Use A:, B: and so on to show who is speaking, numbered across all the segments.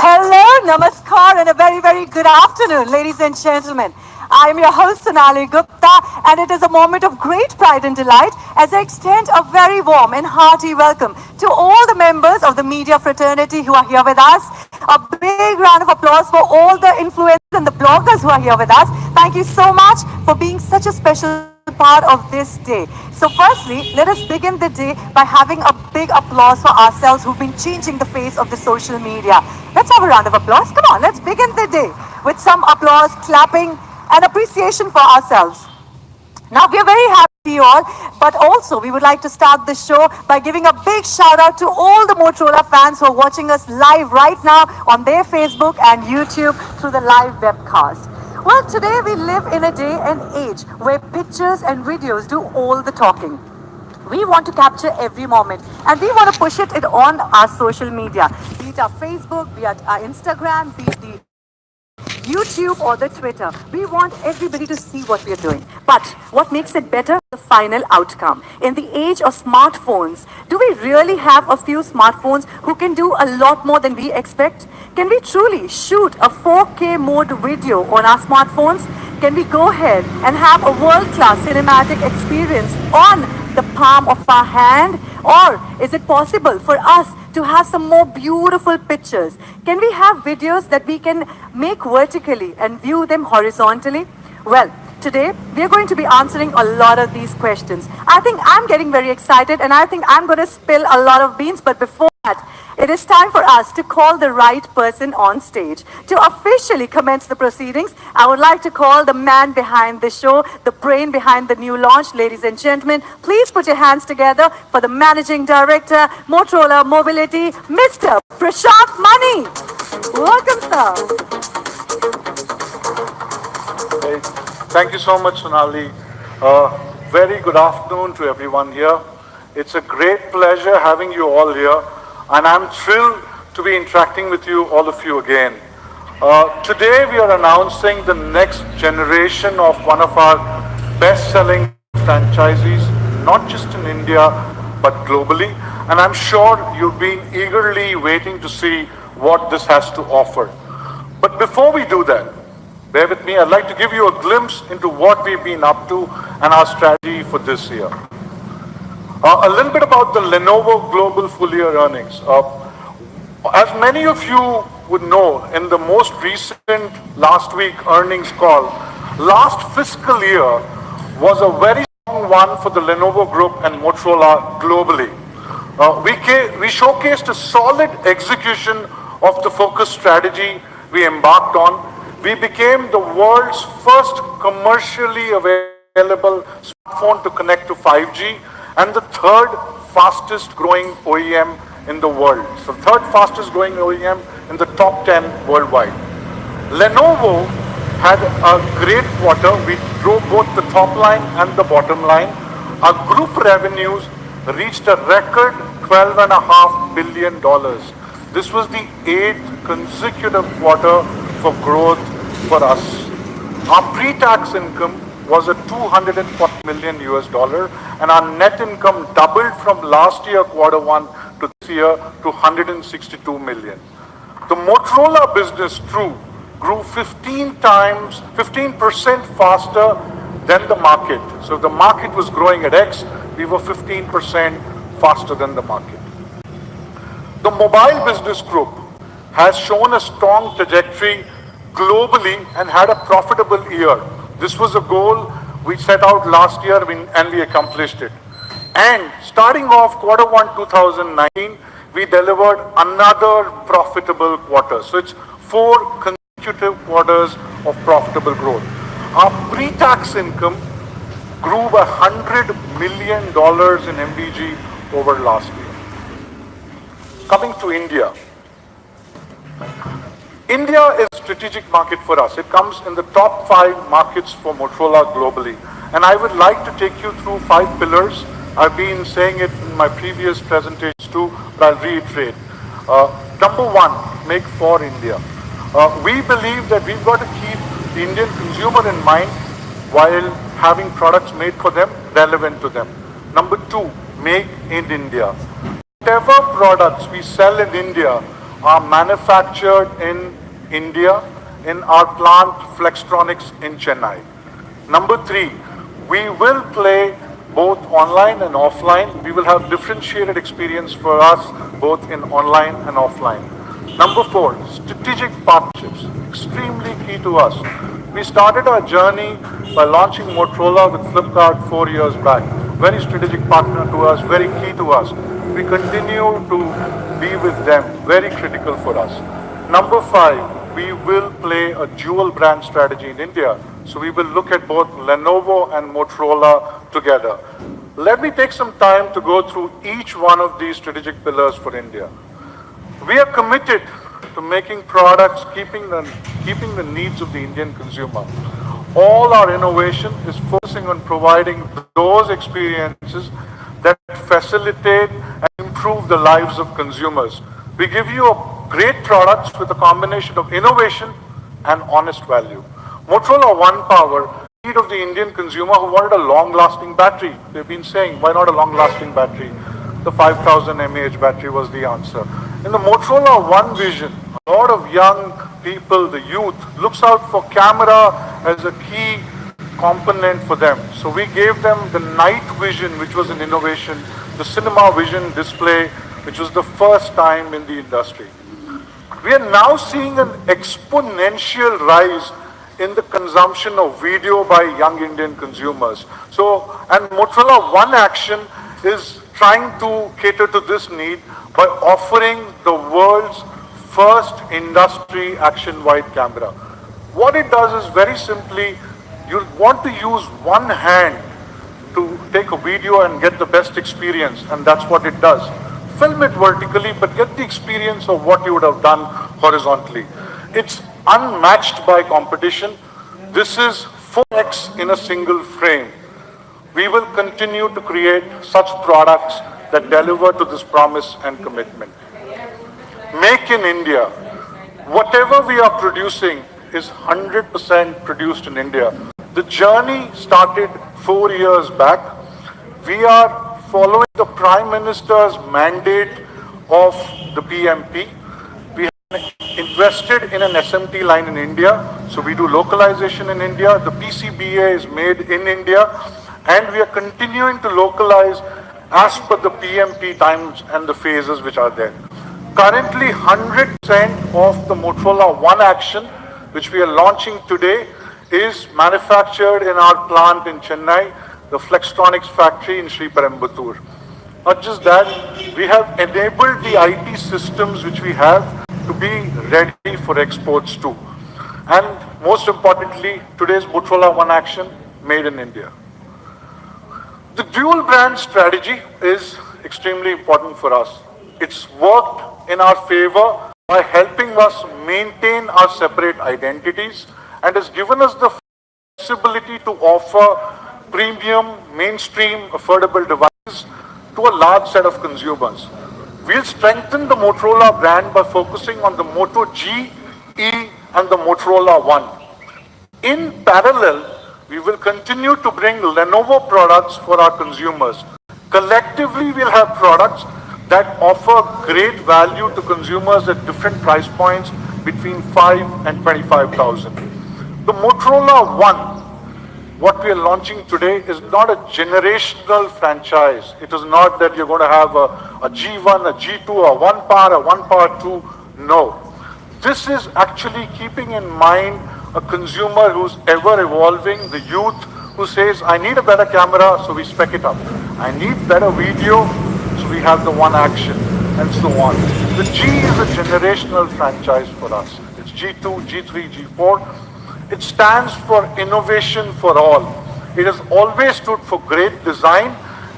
A: Hello, namaskar, and a very, very good afternoon, ladies and gentlemen. I am your host, Sonali Gupta, and it is a moment of great pride and delight as I extend a very warm and hearty welcome to all the members of the media fraternity who are here with us. A big round of applause for all the influencers and the bloggers who are here with us. Thank you so much for being such a special part of this day. So, firstly, let us begin the day by having a big applause for ourselves who've been changing the face of the social media. Let's have a round of applause. Come on, let's begin the day with some applause, clapping, and appreciation for ourselves. Now, we are very happy you all, but also we would like to start the show by giving a big shout out to all the Motorola fans who are watching us live right now on their Facebook and YouTube through the live webcast. Well, today we live in a day and age where pictures and videos do all the talking. We want to capture every moment and we want to push it on our social media, be it our Facebook, be it our Instagram, be it the YouTube or the Twitter. We want everybody to see what we are doing. But what makes it better? The final outcome. In the age of smartphones, do we really have a few smartphones who can do a lot more than we expect? Can we truly shoot a 4K mode video on our smartphones? Can we go ahead and have a world-class cinematic experience on the palm of our hand? Or is it possible for us to have some more beautiful pictures? Can we have videos that we can make vertically and view them horizontally? Well, today we are going to be answering a lot of these questions. I think I'm getting very excited and I think I'm going to spill a lot of beans, but before that, it is time for us to call the right person on stage. To officially commence the proceedings, I would like to call the man behind the show, the brain behind the new launch. Ladies and gentlemen, please put your hands together for the Managing Director, Motorola Mobility, Mr. Prashant Mani. Welcome, sir.
B: Hey, thank you so much, Sonali. Very good afternoon to everyone here. It's a great pleasure having you all here, and I'm thrilled to be interacting with you, all of you again. Today we are announcing the next generation of one of our best-selling franchisees, not just in India, but globally. And I'm sure you've been eagerly waiting to see what this has to offer. But before we do that, bear with me, I'd like to give you a glimpse into what we've been up to and our strategy for this year. A little bit about the Lenovo Global Full Year Earnings. As many of you would know, in the most recent last week earnings call, last fiscal year was a very strong one for the Lenovo Group and Motorola globally. We showcased a solid execution of the focused strategy we embarked on. We became the world's first commercially available smartphone to connect to 5G and the third fastest growing OEM in the world. So third fastest growing OEM in the top 10 worldwide. Lenovo had a great quarter. We drove both the top line and the bottom line. Our group revenues reached a record $12.5 billion. This was the 8th consecutive quarter for growth for us. Our pre-tax income was at $240 million and our net income doubled from last year quarter one to this year to $162 million. The Motorola business grew 15% faster than the market. So if the market was growing at X, we were 15% faster than the market. The mobile business group has shown a strong trajectory globally and had a profitable year. This was a goal we set out last year and we accomplished it. And starting off quarter one 2019, we delivered another profitable quarter. So it's 4 consecutive quarters of profitable growth. Our pre-tax income grew by $100 million in MBG over last year. Coming to India. India is a strategic market for us. It comes in the top 5 markets for Motorola globally. And I would like to take you through 5 pillars. I've been saying it in my previous presentations too, but I'll reiterate. Number 1, make for India. We believe that we've got to keep the Indian consumer in mind while having products made for them relevant to them. Number 2, make in India. Whatever products we sell in India are manufactured in India in our plant Flextronics in Chennai. Number 3, we will play both online and offline. We will have differentiated experience for us both in online and offline. Number 4, strategic partnerships, extremely key to us. We started our journey by launching Motorola with Flipkart 4 years back. Very strategic partner to us, very key to us. We continue to be with them, very critical for us. Number five, we will play a dual brand strategy in India. So we will look at both Lenovo and Motorola together. Let me take some time to go through each one of these strategic pillars for India. We are committed to making products keeping the needs of the Indian consumer. All our innovation is focusing on providing those experiences that facilitate and improve the lives of consumers. We give you great products with a combination of innovation and honest value. Motorola One Power, need of the Indian consumer who wanted a long-lasting battery. They've been saying, why not a long-lasting battery? The 5000 mAh battery was the answer. In the Motorola One Vision, a lot of young people, the youth, looks out for camera as a key component for them. So we gave them the night vision, which was an innovation, the CinemaVision display, which was the first time in the industry. We are now seeing an exponential rise in the consumption of video by young Indian consumers. And Motorola One Action is trying to cater to this need by offering the world's first industry action-wide camera. What it does is very simply, you want to use one hand to take a video and get the best experience, and that's what it does. Film it vertically, but get the experience of what you would have done horizontally. It's unmatched by competition. This is 4x in a single frame. We will continue to create such products that deliver to this promise and commitment. Make in India. Whatever we are producing is 100% produced in India. The journey started 4 years back. We are following the Prime Minister's mandate of the PMP. We have invested in an SMT line in India, so we do localization in India. The PCBA is made in India, and we are continuing to localize as per the PMP times and the phases which are there. Currently, 100% of the Motorola One Action, which we are launching today, is manufactured in our plant in Chennai, the Flextronics factory in Sriperumbudur. Not just that, we have enabled the IT systems which we have to be ready for exports too. And most importantly, today's Motorola One Action, made in India. The dual brand strategy is extremely important for us. It's worked in our favor by helping us maintain our separate identities and has given us the flexibility to offer premium, mainstream, affordable devices to a large set of consumers. We'll strengthen the Motorola brand by focusing on the Moto G, E, and the Motorola One. In parallel, we will continue to bring Lenovo products for our consumers. Collectively, we'll have products that offer great value to consumers at different price points between 5 and 25,000. The Motorola One, what we are launching today, is not a generational franchise. It is not that you're going to have a G1, a G2, a One Power, a One Power 2. No. This is actually keeping in mind a consumer who's ever evolving, the youth who says, I need a better camera, so we spec it up. I need better video, so we have the One Action, and so on. The G is a generational franchise for us. It's G2, G3, G4. It stands for innovation for all. It has always stood for great design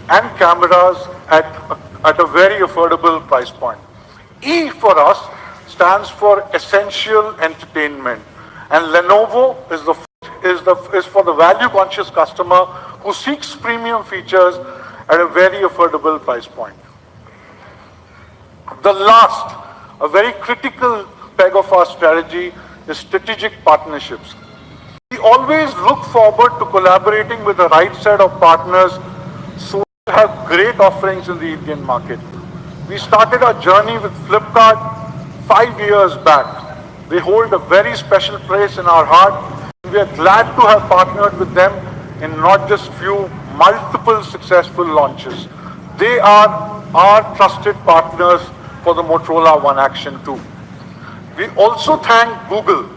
B: and cameras at a very affordable price point. E for us stands for essential entertainment. And Lenovo is for the value-conscious customer who seeks premium features at a very affordable price point. The last, a very critical peg of our strategy is strategic partnerships. We always look forward to collaborating with the right set of partners so we have great offerings in the Indian market. We started our journey with Flipkart 5 years back. They hold a very special place in our heart. We are glad to have partnered with them in not just few, multiple successful launches. They are our trusted partners for the Motorola One Action too. We also thank Google.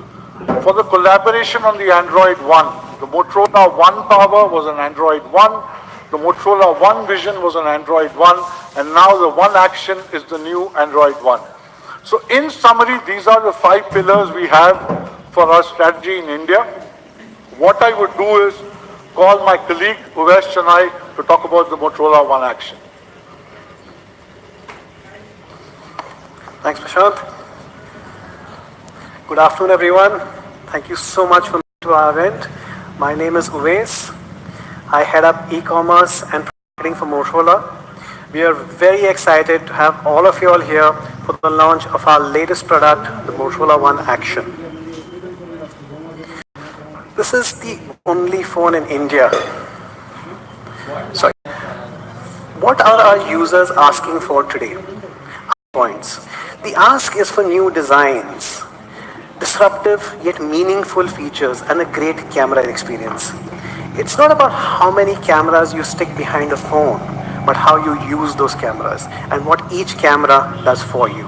B: for the collaboration on the Android One. The Motorola One Power was an Android One, the Motorola One Vision was an Android One, and now the One Action is the new Android One. So in summary, these are the 5 pillars we have for our strategy in India. What I would do is call my colleague Sachin and I to talk about the Motorola One Action.
C: Thanks, Prashant. Good afternoon, everyone. Thank you so much for coming to our event. My name is Uwais. I head up e-commerce and marketing for Motorola. We are very excited to have all of you all here for the launch of our latest product, the Motorola One Action. This is the only phone in India. Sorry. What are our users asking for today? Points. The ask is for new designs, disruptive yet meaningful features, and a great camera experience. It's not about how many cameras you stick behind a phone, but how you use those cameras and what each camera does for you.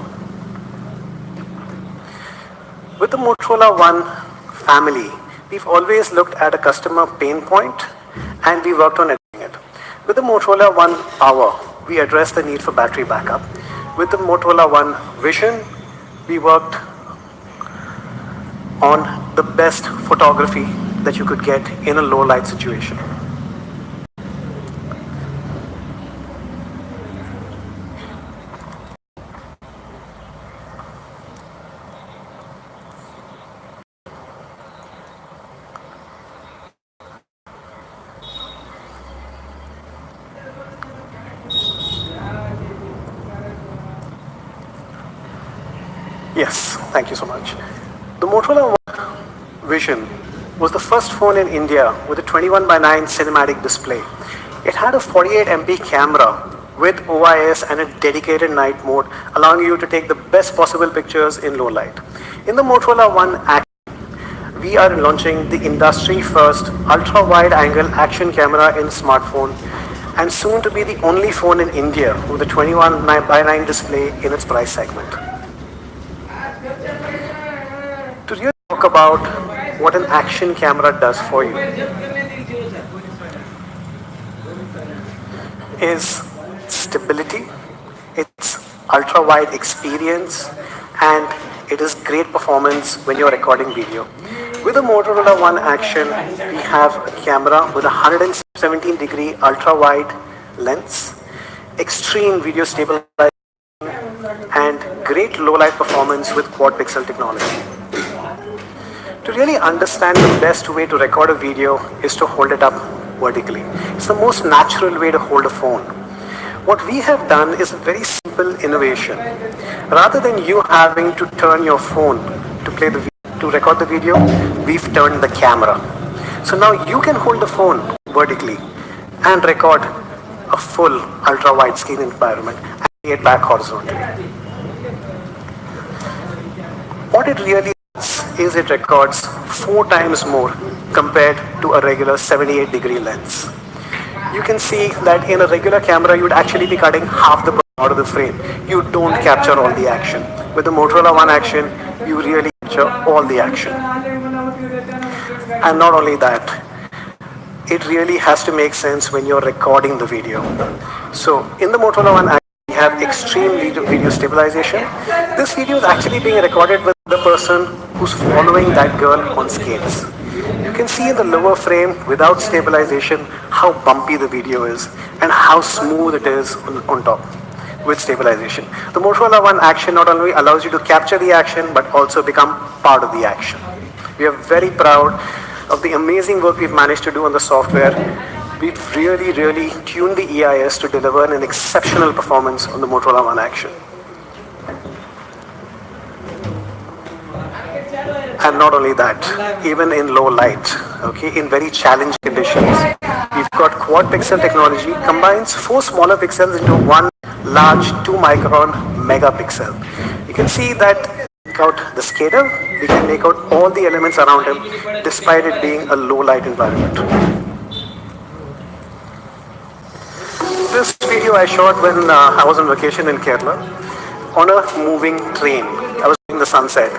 C: With the Motorola One family, we've always looked at a customer pain point and we worked on addressing it. With the Motorola One Power, we addressed the need for battery backup. With the Motorola One Vision, we worked on the best photography that you could get in a low light situation. Yes, thank you so much. The Motorola One Vision was the first phone in India with a 21:9 cinematic display. It had a 48 MP camera with OIS and a dedicated night mode, allowing you to take the best possible pictures in low light. In the Motorola One Action, we are launching the industry first ultra-wide angle action camera in smartphone, and soon to be the only phone in India with a 21:9 display in its price segment. To really talk about what an action camera does for you is stability, it's ultra-wide experience, and it is great performance when you're recording video. With the Motorola One Action, we have a camera with a 117-degree ultra-wide lens, extreme video stabilization, and great low-light performance with quad-pixel technology. To really understand the best way to record a video is to hold it up vertically. It's the most natural way to hold a phone. What we have done is a very simple innovation. Rather than you having to turn your phone to record the video, we've turned the camera. So now you can hold the phone vertically and record a full ultra-wide screen environment and lay it back horizontally. What it really is it records 4 times more compared to a regular 78-degree lens. You can see that in a regular camera, you'd actually be cutting half the person out of the frame. You don't capture all the action. With the Motorola One Action, you really capture all the action. And not only that, it really has to make sense when you're recording the video. So in the Motorola One Action, we have extreme video stabilization. This video is actually being recorded with the person who's following that girl on skates. You can see in the lower frame without stabilization how bumpy the video is and how smooth it is on top with stabilization. The Motorola One Action not only allows you to capture the action but also become part of the action. We are very proud of the amazing work we've managed to do on the software. We've really tuned the EIS to deliver an exceptional performance on the Motorola One Action. And not only that, even in low light, in very challenging conditions, we've got quad pixel technology, combines 4 smaller pixels into one large 2-micron megapixel. You can see that make out the skater, we can make out all the elements around him despite it being a low light environment. This video I shot when I was on vacation in Kerala on a moving train. I was in the sunset.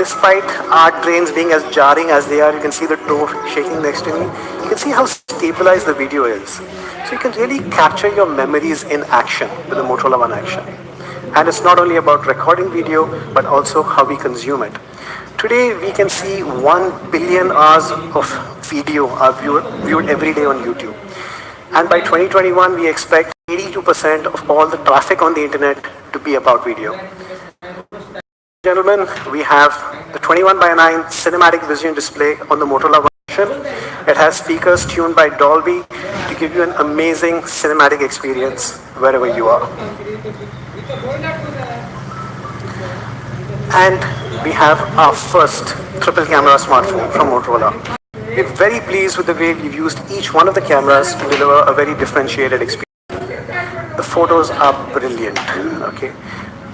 C: despite our trains being as jarring as they are, you can see the door shaking next to me. You can see how stabilized the video is. So you can really capture your memories in action with the Motorola One Action. And it's not only about recording video, but also how we consume it. Today, we can see 1 billion hours of video are viewed every day on YouTube. And by 2021, we expect 82% of all the traffic on the internet to be about video. Gentlemen, we have the 21 by 9 cinematic vision display on the Motorola One Action. It has speakers tuned by Dolby to give you an amazing cinematic experience wherever you are. And we have our first triple camera smartphone from Motorola. We're very pleased with the way we've used each one of the cameras to deliver a very differentiated experience. The photos are brilliant, okay?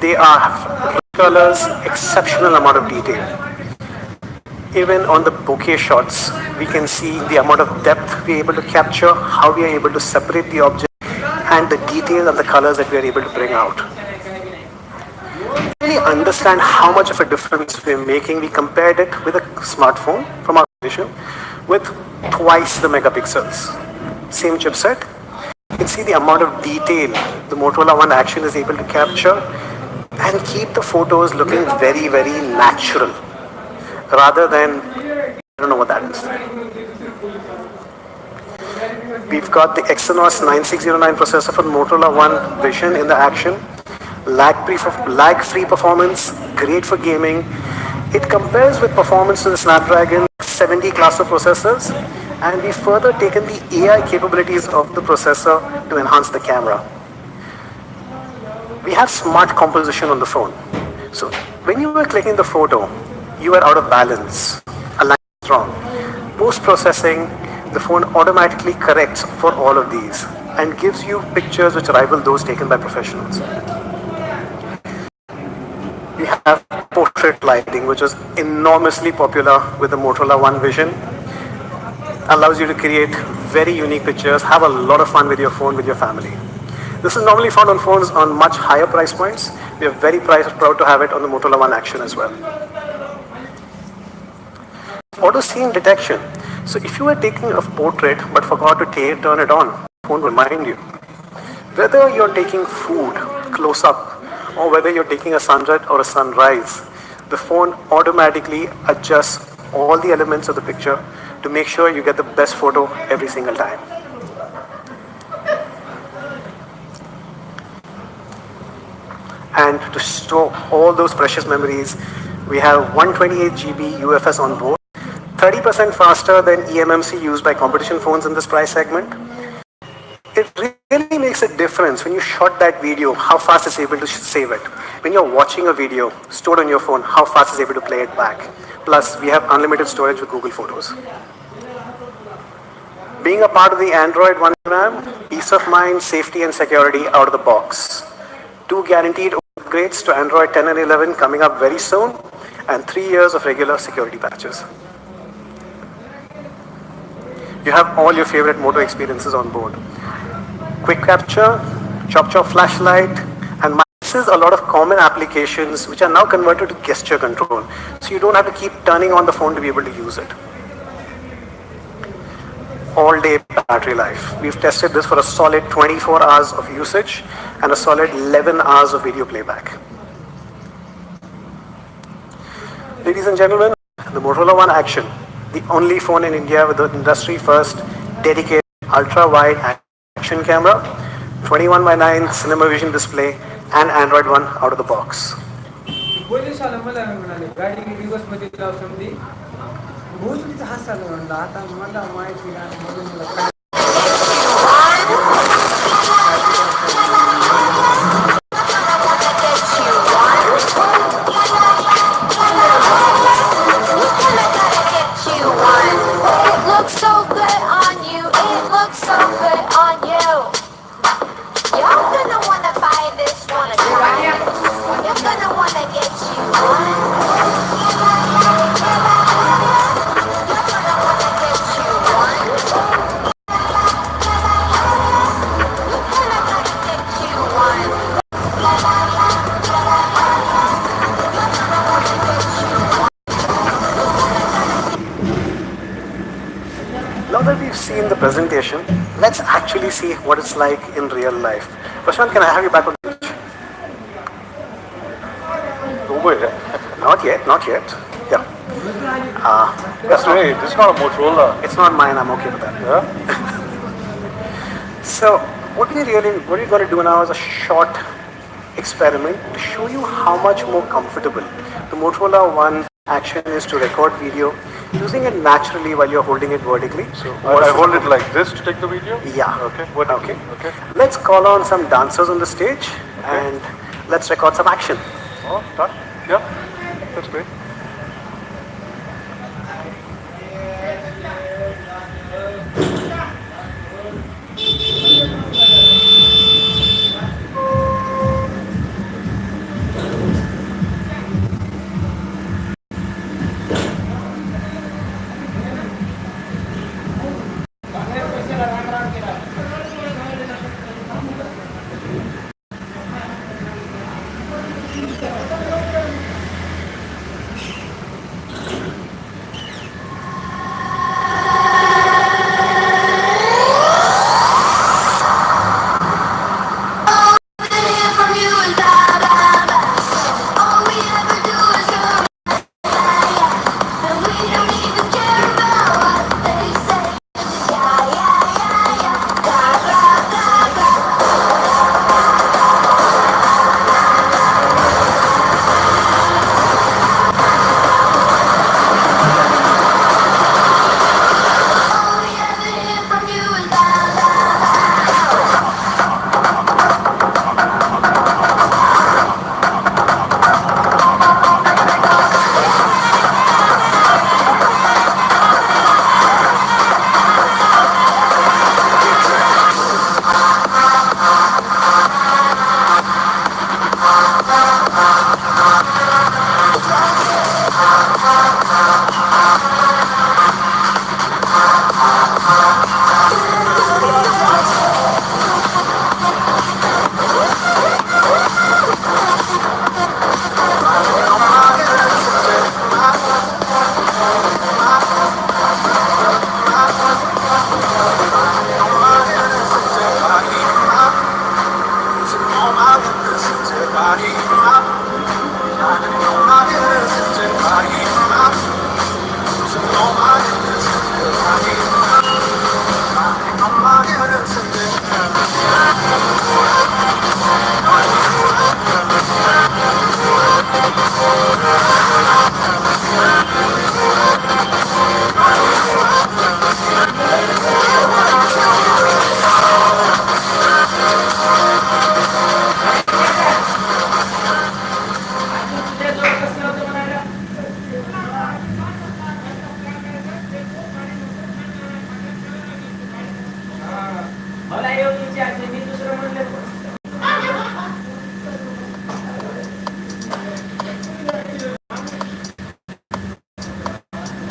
C: They are colors, exceptional amount of detail. Even on the bokeh shots, we can see the amount of depth we're able to capture, how we are able to separate the object, and the detail and the colors that we are able to bring out. To really understand how much of a difference we're making, we compared it with a smartphone from our competition with twice the megapixels. Same chipset. You can see the amount of detail the Motorola One Action is able to capture and keep the photos looking very, very natural rather than, I don't know what that is. We've got the Exynos 9609 processor for Motorola One Vision in the Action. Lag-free performance, great for gaming. It compares with performance to the Snapdragon 70 class of processors, and we've further taken the AI capabilities of the processor to enhance the camera. We have smart composition on the phone. So when you were clicking the photo, you were out of balance, alignment is wrong. Post-processing, the phone automatically corrects for all of these and gives you pictures which rival those taken by professionals. We have portrait lighting, which is enormously popular with the Motorola One Vision. Allows you to create very unique pictures, have a lot of fun with your phone, with your family. This is normally found on phones on much higher price points. We are very proud to have it on the Motorola One Action as well. Auto scene detection. So if you are taking a portrait but forgot to turn it on, the phone will remind you. Whether you're taking food close up or whether you're taking a sunset or a sunrise, the phone automatically adjusts all the elements of the picture to make sure you get the best photo every single time. And to store all those precious memories, we have 128 GB UFS on board, 30% faster than eMMC used by competition phones in this price segment. It really makes a difference when you shot that video, how fast it's able to save it. When you're watching a video stored on your phone, how fast it's able to play it back. Plus, we have unlimited storage with Google Photos. Being a part of the Android One program, peace of mind, safety and security out of the box. 2 guaranteed upgrades to Android 10 and 11 coming up very soon, and 3 years of regular security patches. You have all your favorite moto experiences on board. Quick capture, chop flashlight, and misses a lot of common applications which are now converted to gesture control. So you don't have to keep turning on the phone to be able to use it. All day battery life. We've tested this for a solid 24 hours of usage and a solid 11 hours of video playback. Ladies and gentlemen, the Motorola One Action, the only phone in India with the industry first dedicated ultra-wide action camera, 21 by 9 CinemaVision display, and Android One out of the box. see in the presentation, let's actually see what it's like in real life. Prashant, can I have you back on stage?
B: Over here.
C: Not yet, not yet. Yeah.
B: That's right. This is not a Motorola.
C: It's not mine, I'm okay with that.
B: Yeah?
C: So, what we're going to do now is a short experiment to show you how much more comfortable the Motorola One action is to record video using it naturally while you're holding it vertically.
B: So I hold it like this to take the video?
C: Yeah.
B: Okay. What?
C: Okay.
B: Okay.
C: Let's call on some dancers on the stage and let's record some action.
B: Oh, done. Yeah. That's great.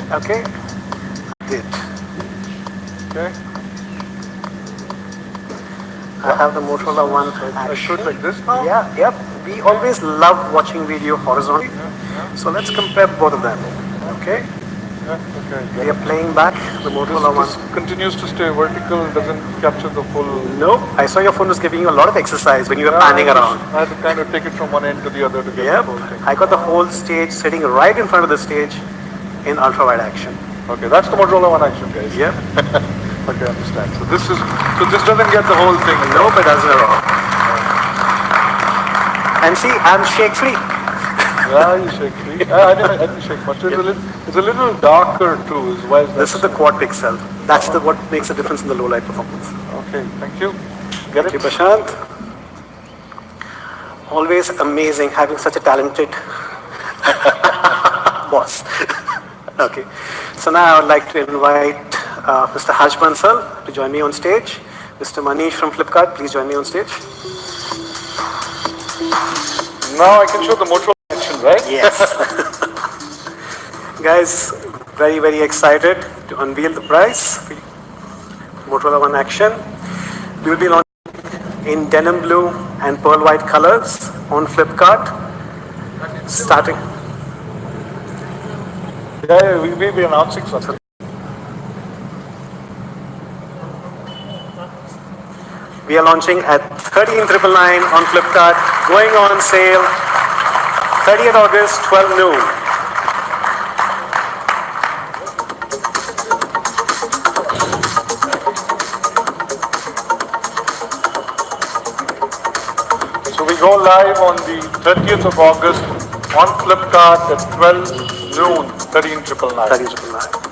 C: Okay? Did.
B: Okay.
C: I have the Motorola One
B: I shoot like this now?
C: Yeah, yep. We always love watching video horizontally. So let's compare both of them. Okay?
B: Yeah, okay.
C: We are playing back the Motorola One.
B: This continues to stay vertical, doesn't capture the full...
C: No, I saw your phone was giving you a lot of exercise when you were panning around.
B: I had to kind of take it from one end to the other to get
C: Yep,
B: the whole thing.
C: I got the whole stage sitting right in front of the stage in ultra-wide action.
B: Okay, that's the Motorola One action, guys.
C: Yep.
B: Okay, I understand. So this doesn't get the whole thing.
C: Nope, it doesn't at all. And see, I'm shake-free.
B: Yeah, you shake free. I didn't shake much. It's a little darker too. Why is that?
C: This is the quad pixel. That's what makes the difference in the low light performance.
B: Okay, thank you.
C: Thank you, Prashant. Always amazing having such a talented boss. Okay, so now I would like to invite Mr. Harsh Bansal to join me on stage. Mr. Manish from Flipkart, please join me on stage.
B: Now I can show the Motorola action, right?
C: Yes. Guys, very, very excited to unveil the prize. Motorola One Action. We will be launching in denim blue and pearl white colors on Flipkart. Starting.
B: Yeah, we'll be announcing something.
C: We are launching at 13,999 on Flipkart, going on sale 30th August, 12 noon.
B: So we go live on the 30th of August on Flipkart at 12 noon, 13,999.
C: 30,999.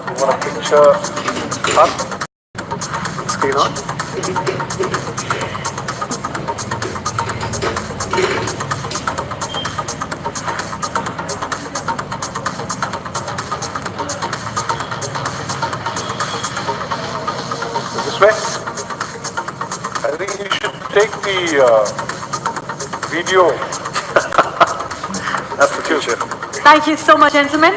B: You want a picture? Huh?
C: Screen on.
B: This way? I think you should take the video.
C: That's the future.
A: Thank you so much, gentlemen.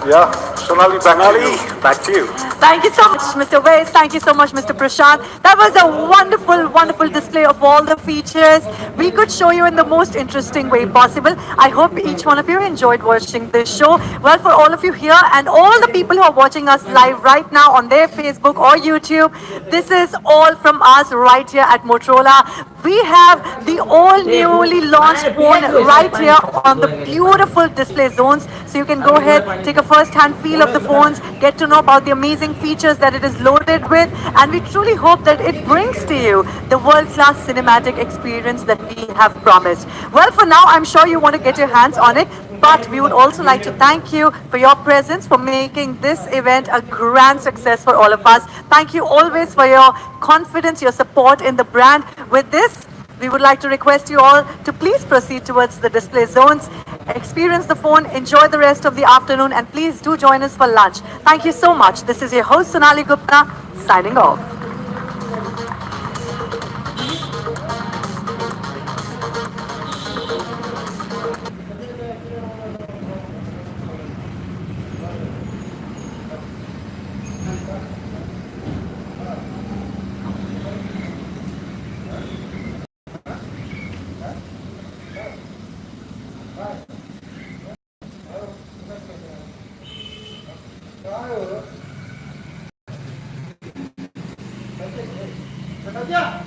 B: Yeah, Sonali, back to you.
C: Sonali, back to you.
A: Thank you so much, Mr. Wes. Thank you so much, Mr. Prashant. That was a wonderful, wonderful display of all the features. We could show you in the most interesting way possible. I hope each one of you enjoyed watching this show. Well, for all of you here and all the people who are watching us live right now on their Facebook or YouTube, this is all from us right here at Motorola. We have the all newly launched phone right here on the beautiful display zones. So you can go ahead, take a first-hand feel of the phones, get to know about the amazing features that it is loaded with, and we truly hope that it brings to you the world-class cinematic experience that we have promised. Well, for now, I'm sure you want to get your hands on it, but we would also like to thank you for your presence, for making this event a grand success for all of us. Thank you always for your confidence, your support in the brand. With this, we would like to request you all to please proceed towards the display zones, experience the phone, enjoy the rest of the afternoon, and please do join us for lunch. Thank you so much. This is your host, Sonali Gupta, signing off.
D: Bekerja.